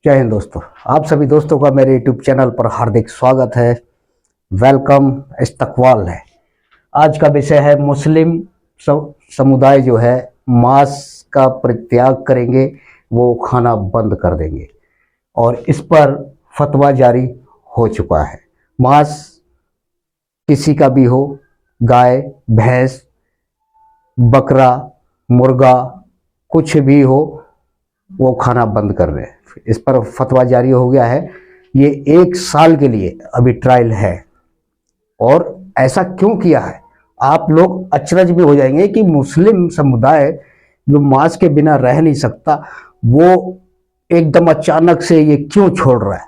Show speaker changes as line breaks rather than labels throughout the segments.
जय हिंद दोस्तों। आप सभी दोस्तों का मेरे यूट्यूब चैनल पर हार्दिक स्वागत है। वेलकम। इस्तकबाल है। आज का विषय है मुस्लिम समुदाय जो है मांस का परित्याग करेंगे, वो खाना बंद कर देंगे और इस पर फतवा जारी हो चुका है। मांस किसी का भी हो, गाय, भैंस, बकरा, मुर्गा, कुछ भी हो, वो खाना बंद कर रहे हैं। इस पर फतवा जारी हो गया है। ये 1 साल के लिए अभी ट्रायल है। और ऐसा क्यों किया है, आप लोग अचरज भी हो जाएंगे कि मुस्लिम समुदाय जो मांस के बिना रह नहीं सकता, वो एकदम अचानक से ये क्यों छोड़ रहा है।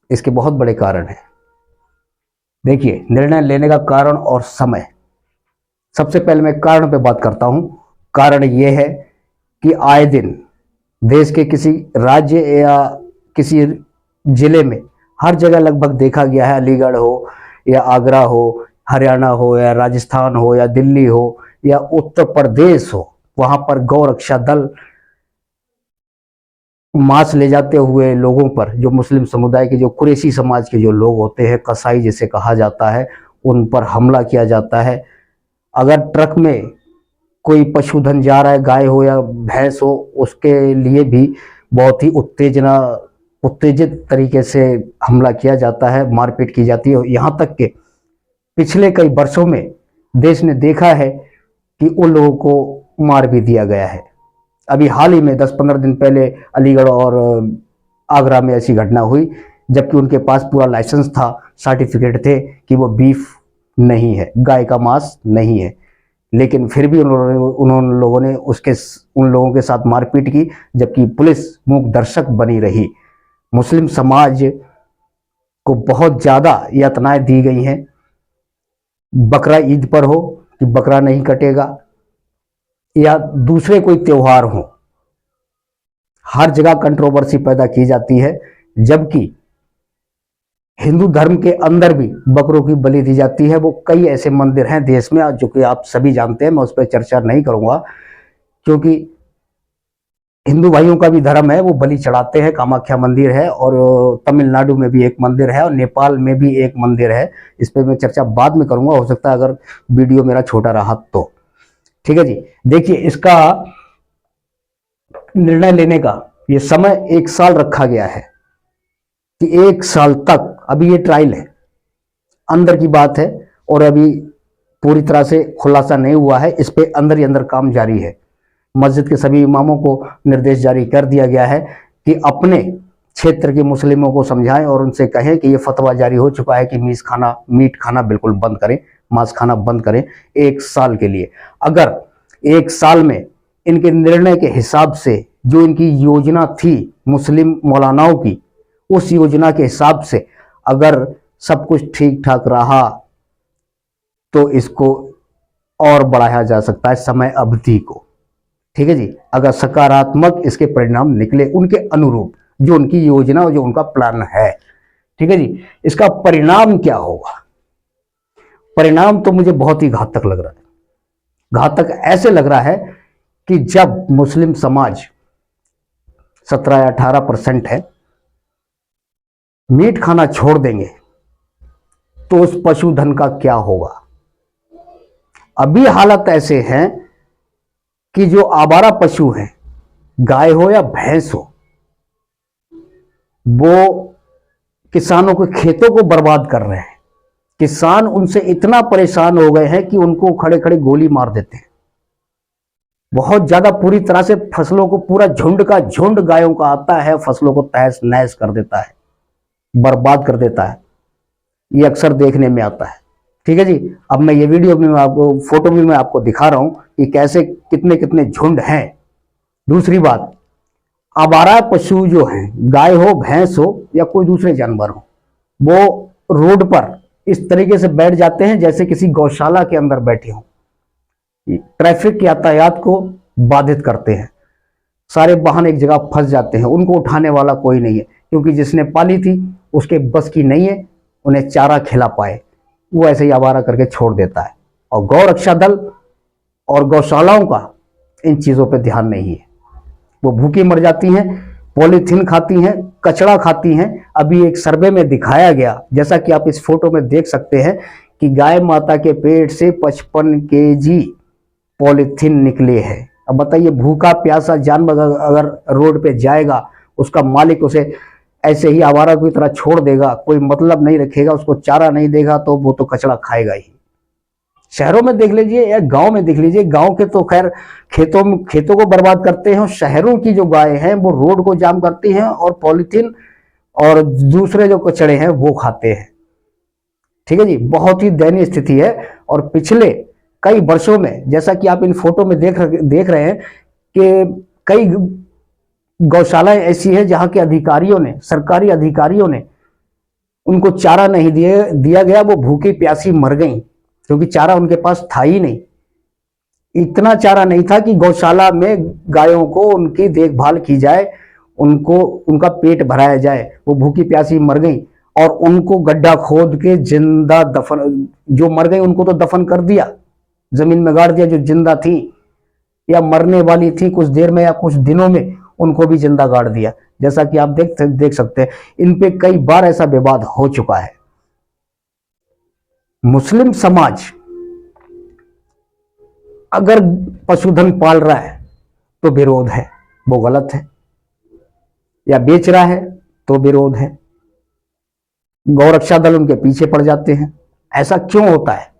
इसके बहुत बड़े कारण हैं। देखिए, निर्णय लेने का कारण और समय। सबसे पहले मैं कारण पे बात करता हूं। कारण ये है कि आए दिन देश के किसी राज्य या किसी जिले में हर जगह लगभग देखा गया है, अलीगढ़ हो या आगरा हो, हरियाणा हो या राजस्थान हो या दिल्ली हो या उत्तर प्रदेश हो, वहां पर गौ रक्षा दल मांस ले जाते हुए लोगों पर, जो मुस्लिम समुदाय के, जो कुरैशी समाज के जो लोग होते हैं, कसाई जिसे कहा जाता है, उन पर हमला किया जाता है। अगर ट्रक में कोई पशुधन जा रहा है, गाय हो या भैंस हो, उसके लिए भी बहुत ही उत्तेजित तरीके से हमला किया जाता है, मारपीट की जाती है। यहाँ तक कि पिछले कई वर्षों में देश ने देखा है कि उन लोगों को मार भी दिया गया है। अभी हाल ही में 10-15 दिन पहले अलीगढ़ और आगरा में ऐसी घटना हुई, जबकि उनके पास पूरा लाइसेंस था, सर्टिफिकेट थे कि वो बीफ नहीं है, गाय का मांस नहीं है, लेकिन फिर भी उन लोगों ने उन लोगों के साथ मारपीट की, जबकि पुलिस मूक दर्शक बनी रही। मुस्लिम समाज को बहुत ज़्यादा यातनाएं दी गई हैं। बकरा ईद पर हो कि बकरा नहीं कटेगा, या दूसरे कोई त्योहार हो, हर जगह कंट्रोवर्सी पैदा की जाती है। जबकि हिंदू धर्म के अंदर भी बकरों की बलि दी जाती है। वो कई ऐसे मंदिर हैं देश में जो कि आप सभी जानते हैं, मैं उस पर चर्चा नहीं करूंगा, क्योंकि हिंदू भाइयों का भी धर्म है, वो बलि चढ़ाते हैं। कामाख्या मंदिर है और तमिलनाडु में भी एक मंदिर है और नेपाल में भी एक मंदिर है। इस पर मैं चर्चा बाद में करूंगा, हो सकता है अगर वीडियो मेरा छोटा रहा तो। ठीक है जी। देखिए, इसका निर्णय लेने का ये समय 1 साल रखा गया है कि 1 साल तक, अभी ये ट्रायल है, अंदर की बात है और अभी पूरी तरह से खुलासा नहीं हुआ है। इस पे अंदर ही अंदर काम जारी है। मस्जिद के सभी इमामों को निर्देश जारी कर दिया गया है कि अपने क्षेत्र के मुस्लिमों को समझाएं और उनसे कहें कि ये फतवा जारी हो चुका है कि मीट खाना बिल्कुल बंद करें, मांस खाना बंद करें 1 साल के लिए। अगर 1 साल में इनके निर्णय के हिसाब से जो इनकी योजना थी मुस्लिम मौलानाओं की, उस योजना के हिसाब से अगर सब कुछ ठीक ठाक रहा तो इसको और बढ़ाया जा सकता है समय अवधि को। ठीक है जी। अगर सकारात्मक इसके परिणाम निकले उनके अनुरूप, जो उनकी योजना और जो उनका प्लान है। ठीक है जी। इसका परिणाम क्या होगा? परिणाम तो मुझे बहुत ही घातक लग रहा है। घातक ऐसे लग रहा है कि जब मुस्लिम समाज 17 या 18% है, मीट खाना छोड़ देंगे तो उस पशुधन का क्या होगा? अभी हालत ऐसे हैं कि जो आवारा पशु हैं, गाय हो या भैंस हो, वो किसानों के खेतों को बर्बाद कर रहे हैं। किसान उनसे इतना परेशान हो गए हैं कि उनको खड़े खड़े गोली मार देते हैं। बहुत ज्यादा पूरी तरह से फसलों को, पूरा झुंड का झुंड गायों का आता है, फसलों को तहस नहस कर देता है, बर्बाद कर देता है। ये अक्सर देखने में आता है। ठीक है जी। अब मैं ये वीडियो में आपको, फोटो भी मैं आपको दिखा रहा हूं कि कैसे कितने कितने झुंड हैं। दूसरी बात, आवारा पशु जो हैं, गाय हो, भैंस हो या कोई दूसरे जानवर हो, वो रोड पर इस तरीके से बैठ जाते हैं जैसे किसी गौशाला के अंदर बैठे हों। ट्रैफिक यातायात को बाधित करते हैं। सारे वाहन एक जगह फंस जाते हैं, उनको उठाने वाला कोई नहीं है, क्योंकि जिसने पाली थी उसके बस की नहीं है उन्हें चारा खिला पाए, वो ऐसे ही आवारा करके छोड़ देता है। और गौ रक्षा दल और गौशालाओं का इन चीजों पे ध्यान नहीं है। वो भूखी मर जाती हैं, पॉलीथीन खाती हैं, कचरा खाती हैं। अभी एक सर्वे में दिखाया गया, जैसा कि आप इस फोटो में देख सकते हैं, कि गाय माता के पेट से 55 केजी पॉलीथीन निकले हैं। अब बताइए, भूखा प्यासा जानवर अगर रोड पे जाएगा, उसका मालिक उसे ऐसे ही आवारा की तरह छोड़ देगा, कोई मतलब नहीं रखेगा, उसको चारा नहीं देगा, तो वो तो कचरा खाएगा ही। शहरों में देख लीजिए या गांव में देख लीजिए, गांव के तो खैर खेतों को बर्बाद करते हैं, और शहरों की जो गायें हैं वो रोड को जाम करती हैं और पॉलीथीन और दूसरे जो कचड़े हैं वो खाते हैं। ठीक है जी, बहुत ही दयनीय स्थिति है। और पिछले कई वर्षों में, जैसा कि आप इन फोटो में देख रहे हैं, कि कई गौशालाएं ऐसी है जहां के अधिकारियों ने, सरकारी अधिकारियों ने, उनको चारा नहीं दिया गया, वो भूखी प्यासी मर गई, क्योंकि चारा उनके पास था ही नहीं। इतना चारा नहीं था कि गौशाला में गायों को उनकी देखभाल की जाए, उनका पेट भराया जाए। वो भूखी प्यासी मर गई, और उनको गड्ढा खोद के जिंदा दफन, जो मर गई उनको तो दफन कर दिया, जमीन में गाड़ दिया। जो जिंदा थी या मरने वाली थी कुछ देर में या कुछ दिनों में, उनको भी जिंदा गाड़ दिया। जैसा कि आप देख सकते हैं, इन पे कई बार ऐसा विवाद हो चुका है। मुस्लिम समाज अगर पशुधन पाल रहा है तो विरोध है, वो गलत है, या बेच रहा है तो विरोध है। गौरक्षा दल उनके पीछे पड़ जाते हैं। ऐसा क्यों होता है,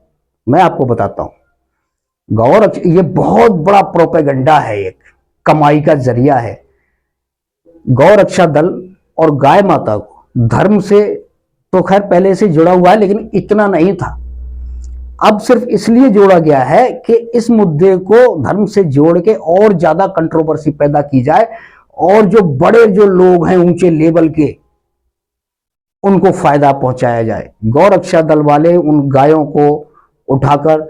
मैं आपको बताता हूं। गौरक्षा ये बहुत बड़ा प्रोपेगेंडा है, एक कमाई का जरिया है। गौरक्षा दल और गाय माता को धर्म से तो खैर पहले से जुड़ा हुआ है, लेकिन इतना नहीं था। अब सिर्फ इसलिए जोड़ा गया है कि इस मुद्दे को धर्म से जोड़ के और ज्यादा कंट्रोवर्सी पैदा की जाए, और जो बड़े जो लोग हैं ऊंचे लेवल के, उनको फायदा पहुंचाया जाए। गौरक्षा दल वाले उन गायों को उठाकर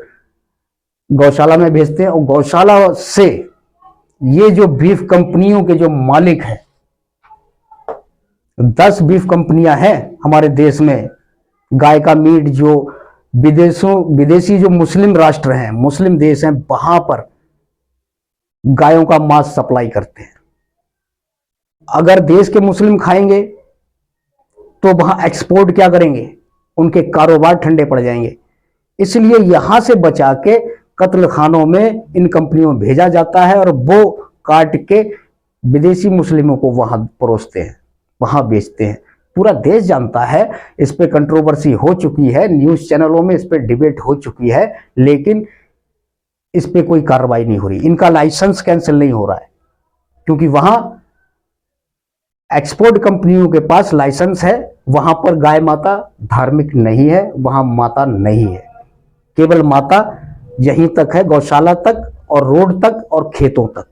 गौशाला में भेजते हैं, और गौशाला से ये जो बीफ कंपनियों के जो मालिक हैं, 10 बीफ कंपनियां हैं हमारे देश में। गाय का मीट जो विदेशी जो मुस्लिम राष्ट्र हैं, मुस्लिम देश हैं, वहां पर गायों का मांस सप्लाई करते हैं। अगर देश के मुस्लिम खाएंगे तो वहां एक्सपोर्ट क्या करेंगे, उनके कारोबार ठंडे पड़ जाएंगे। इसलिए यहां से बचा के कत्ल खानों में इन कंपनियों में भेजा जाता है, और वो काट के विदेशी मुस्लिमों को वहां परोसते हैं, वहां बेचते हैं। पूरा देश जानता है, इस पे कंट्रोवर्सी हो चुकी है, न्यूज चैनलों में इस पे डिबेट हो चुकी है, लेकिन इस पे कोई कार्रवाई नहीं हो रही। इनका लाइसेंस कैंसिल नहीं हो रहा है, क्योंकि वहां एक्सपोर्ट कंपनियों के पास लाइसेंस है। वहां पर गाय माता धार्मिक नहीं है, वहां माता नहीं है, केवल माता यहीं तक है, गौशाला तक और रोड तक और खेतों तक।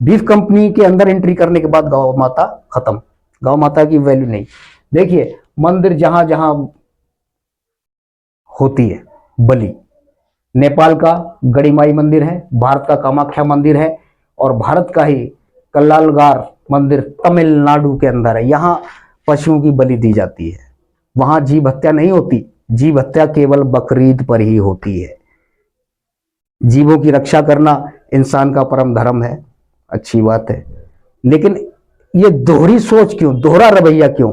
बीफ कंपनी के अंदर एंट्री करने के बाद गौ माता खत्म, गौ माता की वैल्यू नहीं। देखिए, मंदिर जहां जहां होती है बलि, नेपाल का गड़ीमाई मंदिर है, भारत का कामाख्या मंदिर है, और भारत का ही कल्लालगार मंदिर तमिलनाडु के अंदर है। यहां पशुओं की बलि दी जाती है। वहां जीव हत्या नहीं होती, जीव हत्या केवल बकरीद पर ही होती है। जीवों की रक्षा करना इंसान का परम धर्म है, अच्छी बात है, लेकिन ये दोहरी सोच क्यों, दोहरा रवैया क्यों?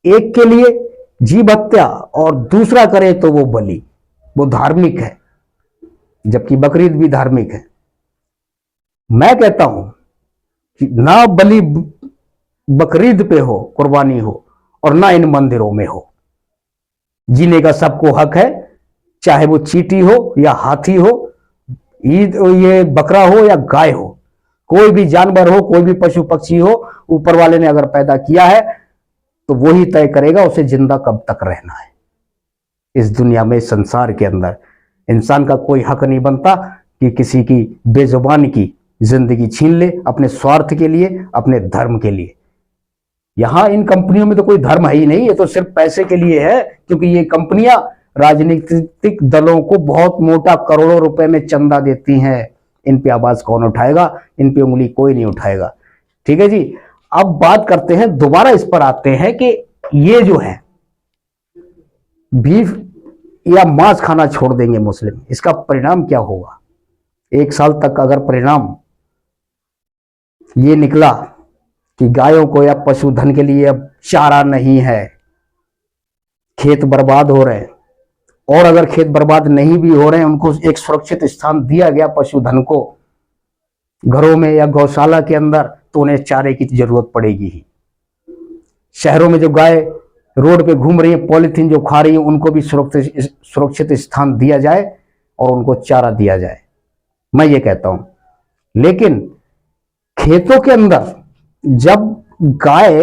एक के लिए जीव हत्या और दूसरा करे तो वो बलि, वो धार्मिक है, जबकि बकरीद भी धार्मिक है। मैं कहता हूं कि ना बलि बकरीद पे हो, कुर्बानी हो, और ना इन मंदिरों में हो। जीने का सबको हक है, चाहे वो चींटी हो या हाथी हो, ईद ये बकरा हो या गाय हो, कोई भी जानवर हो, कोई भी पशु पक्षी हो, ऊपर वाले ने अगर पैदा किया है तो वो ही तय करेगा उसे जिंदा कब तक रहना है। इस दुनिया में, संसार के अंदर इंसान का कोई हक नहीं बनता कि किसी की बेजुबान की जिंदगी छीन ले अपने स्वार्थ के लिए, अपने धर्म के लिए। यहां इन कंपनियों में तो कोई धर्म है ही नहीं, ये तो सिर्फ पैसे के लिए है, क्योंकि ये कंपनियां राजनीतिक दलों को बहुत मोटा करोड़ों रुपए में चंदा देती हैं। इन पे आवाज कौन उठाएगा, इन पे उंगली कोई नहीं उठाएगा। ठीक है जी, अब बात करते हैं, दोबारा इस पर आते हैं कि ये जो है बीफ या मांस खाना छोड़ देंगे मुस्लिम, इसका परिणाम क्या होगा? 1 साल तक अगर परिणाम ये निकला कि गायों को या पशुधन के लिए अब चारा नहीं है, खेत बर्बाद हो रहे हैं। और अगर खेत बर्बाद नहीं भी हो रहे हैं, उनको एक सुरक्षित स्थान दिया गया पशुधन को घरों में या गौशाला के अंदर, तो उन्हें चारे की जरूरत पड़ेगी ही। शहरों में जो गाय रोड पे घूम रही है, पॉलीथीन जो खा रही है, उनको भी सुरक्षित स्थान दिया जाए और उनको चारा दिया जाए, मैं ये कहता हूं। लेकिन खेतों के अंदर जब गाय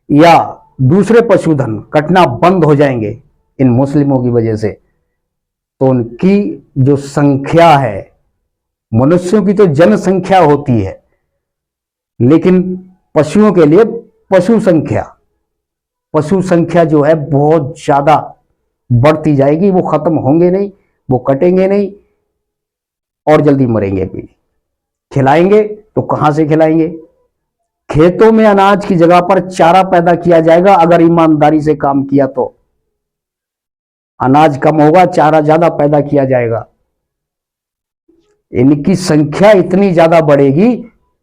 या दूसरे पशुधन कटना बंद हो जाएंगे इन मुस्लिमों की वजह से, तो उनकी जो संख्या है, मनुष्यों की तो जनसंख्या होती है, लेकिन पशुओं के लिए पशु संख्या जो है बहुत ज्यादा बढ़ती जाएगी। वो खत्म होंगे नहीं, वो कटेंगे नहीं और जल्दी मरेंगे भी। खिलाएंगे तो कहां से खिलाएंगे? खेतों में अनाज की जगह पर चारा पैदा किया जाएगा। अगर ईमानदारी से काम किया तो अनाज कम होगा, चारा ज्यादा पैदा किया जाएगा। इनकी संख्या इतनी ज्यादा बढ़ेगी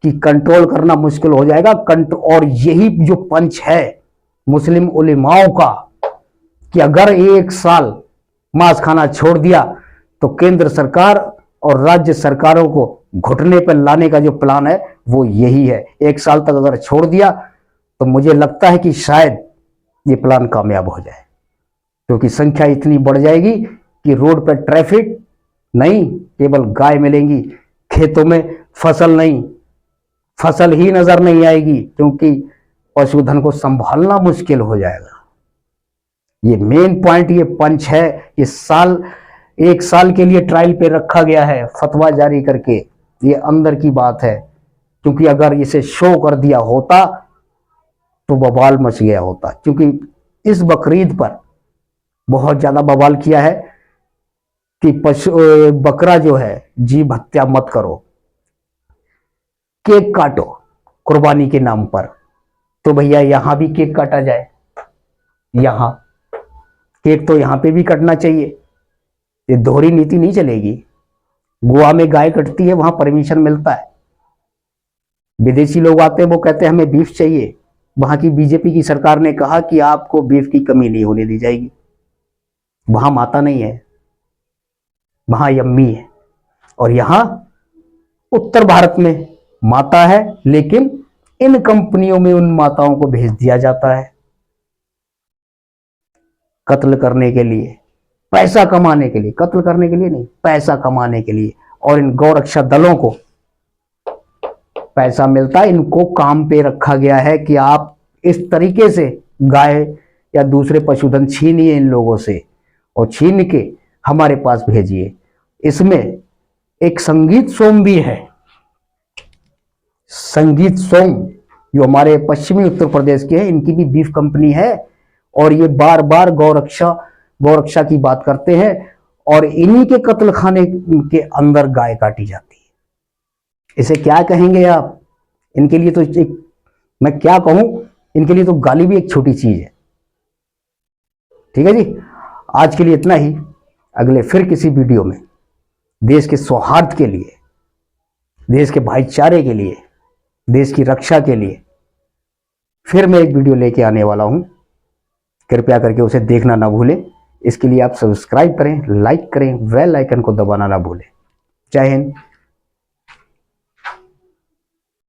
कि कंट्रोल करना मुश्किल हो जाएगा। और यही जो पंच है मुस्लिम उलेमाओं का कि अगर एक साल मांस खाना छोड़ दिया तो केंद्र सरकार और राज्य सरकारों को घुटने पर लाने का जो प्लान है वो यही है। एक साल तक अगर छोड़ दिया तो मुझे लगता है कि शायद ये प्लान कामयाब हो जाए, क्योंकि संख्या इतनी बढ़ जाएगी कि रोड पर ट्रैफिक नहीं, केवल गाय मिलेंगी। खेतों में फसल ही नजर नहीं आएगी, क्योंकि पशुधन को संभालना मुश्किल हो जाएगा। ये मेन पॉइंट, ये पंच है। ये एक साल के लिए ट्रायल पे रखा गया है फतवा जारी करके। ये अंदर की बात है, क्योंकि अगर इसे शो कर दिया होता तो बवाल मच गया होता। क्योंकि इस बकरीद पर बहुत ज्यादा बवाल किया है कि बकरा जो है, जीव हत्या मत करो, केक काटो कुर्बानी के नाम पर। तो भैया यहां भी केक काटा जाए, यहां केक तो यहां पे भी कटना चाहिए। ये दोहरी नीति नहीं चलेगी। गोवा में गाय कटती है, वहां परमिशन मिलता है। विदेशी लोग आते हैं, वो कहते हैं हमें बीफ चाहिए। वहां की बीजेपी की सरकार ने कहा कि आपको बीफ की कमी नहीं होने दी जाएगी। वहां माता नहीं है, वहां यम्मी है। और यहां उत्तर भारत में माता है, लेकिन इन कंपनियों में उन माताओं को भेज दिया जाता है कत्ल करने के लिए, पैसा कमाने के लिए। कत्ल करने के लिए नहीं, पैसा कमाने के लिए। और इन गौरक्षा दलों को पैसा मिलता है, इनको काम पे रखा गया है कि आप इस तरीके से गाय या दूसरे पशुधन छीनिए इन लोगों से और छीन के हमारे पास भेजिए। इसमें एक संगीत सोम भी है। संगीत सोम जो हमारे पश्चिमी उत्तर प्रदेश के हैं, इनकी भी बीफ कंपनी है। और ये बार बार गौरक्षा की बात करते हैं, और इन्हीं के कत्ल खाने के अंदर गाय काटी जाती है। इसे क्या कहेंगे आप? इनके लिए तो मैं क्या कहूं, इनके लिए तो गाली भी एक छोटी चीज है। ठीक है जी, आज के लिए इतना ही। अगले फिर किसी वीडियो में देश के सौहार्द के लिए, देश के भाईचारे के लिए, देश की रक्षा के लिए फिर मैं एक वीडियो लेके आने वाला हूं। कृपया करके उसे देखना ना भूलें। इसके लिए आप सब्सक्राइब करें, लाइक करें, बेल आइकन को दबाना ना भूलें। जय हिंद,